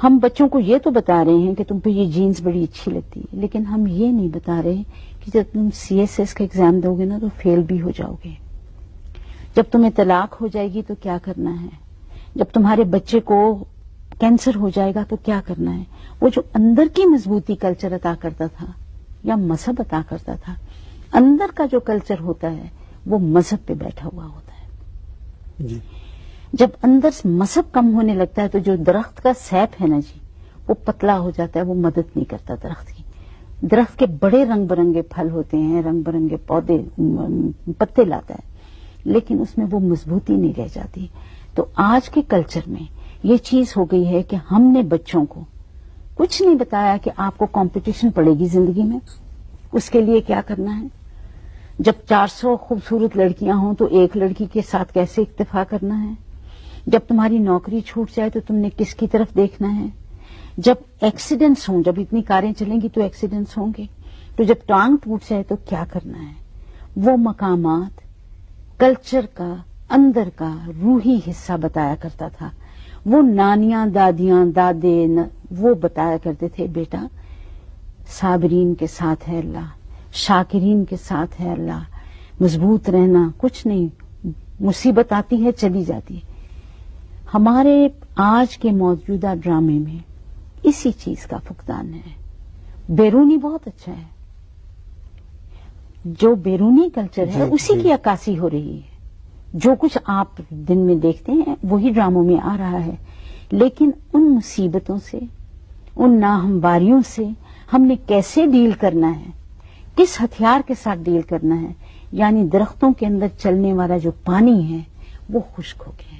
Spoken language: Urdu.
ہم بچوں کو یہ تو بتا رہے ہیں کہ تم پہ یہ جینز بڑی اچھی لگتی ہے، لیکن ہم یہ نہیں بتا رہے کہ جب تم CSS کا ایگزام دو گے نا تو فیل بھی ہو جاؤ گے، جب تمہیں طلاق ہو جائے گی تو کیا کرنا ہے، جب تمہارے بچے کو کینسر ہو جائے گا تو کیا کرنا ہے۔ وہ جو اندر کی مضبوطی کلچر عطا کرتا تھا یا مذہب عطا کرتا تھا، اندر کا جو کلچر ہوتا ہے وہ مذہب پہ بیٹھا ہوا ہوتا ہے۔ جی جب اندر سے مذہب کم ہونے لگتا ہے تو جو درخت کا سیپ ہے نا جی، وہ پتلا ہو جاتا ہے، وہ مدد نہیں کرتا درخت کی۔ درخت کے بڑے رنگ برنگے پھل ہوتے ہیں، رنگ برنگے پودے پتے لاتا ہے، لیکن اس میں وہ مضبوطی نہیں رہ جاتی۔ تو آج کے کلچر میں یہ چیز ہو گئی ہے کہ ہم نے بچوں کو کچھ نہیں بتایا کہ آپ کو کمپٹیشن پڑے گی زندگی میں، اس کے لیے کیا کرنا ہے۔ جب 400 خوبصورت لڑکیاں ہوں تو ایک لڑکی کے ساتھ کیسے اکتفا کرنا ہے، جب تمہاری نوکری چھوٹ جائے تو تم نے کس کی طرف دیکھنا ہے، جب ایکسیڈنٹس ہوں، جب اتنی کاریں چلیں گی تو ایکسیڈنٹس ہوں گے، تو جب ٹانگ ٹوٹ جائے تو کیا کرنا ہے۔ وہ مقامات کلچر کا اندر کا روحی حصہ بتایا کرتا تھا۔ وہ نانیاں، دادیاں، دادے وہ بتایا کرتے تھے، بیٹا صابرین کے ساتھ ہے اللہ، شاکرین کے ساتھ ہے اللہ، مضبوط رہنا، کچھ نہیں، مصیبت آتی ہے چلی جاتی ہے۔ ہمارے آج کے موجودہ ڈرامے میں اسی چیز کا فقدان ہے۔ بیرونی بہت اچھا ہے، جو بیرونی کلچر ہے اسی کی عکاسی ہو رہی ہے، جو کچھ آپ دن میں دیکھتے ہیں وہی ڈراموں میں آ رہا ہے، لیکن ان مصیبتوں سے، ان ناہمواریوں سے ہم نے کیسے ڈیل کرنا ہے، کس ہتھیار کے ساتھ ڈیل کرنا ہے، یعنی درختوں کے اندر چلنے والا جو پانی ہے وہ خشک ہو گیا ہے۔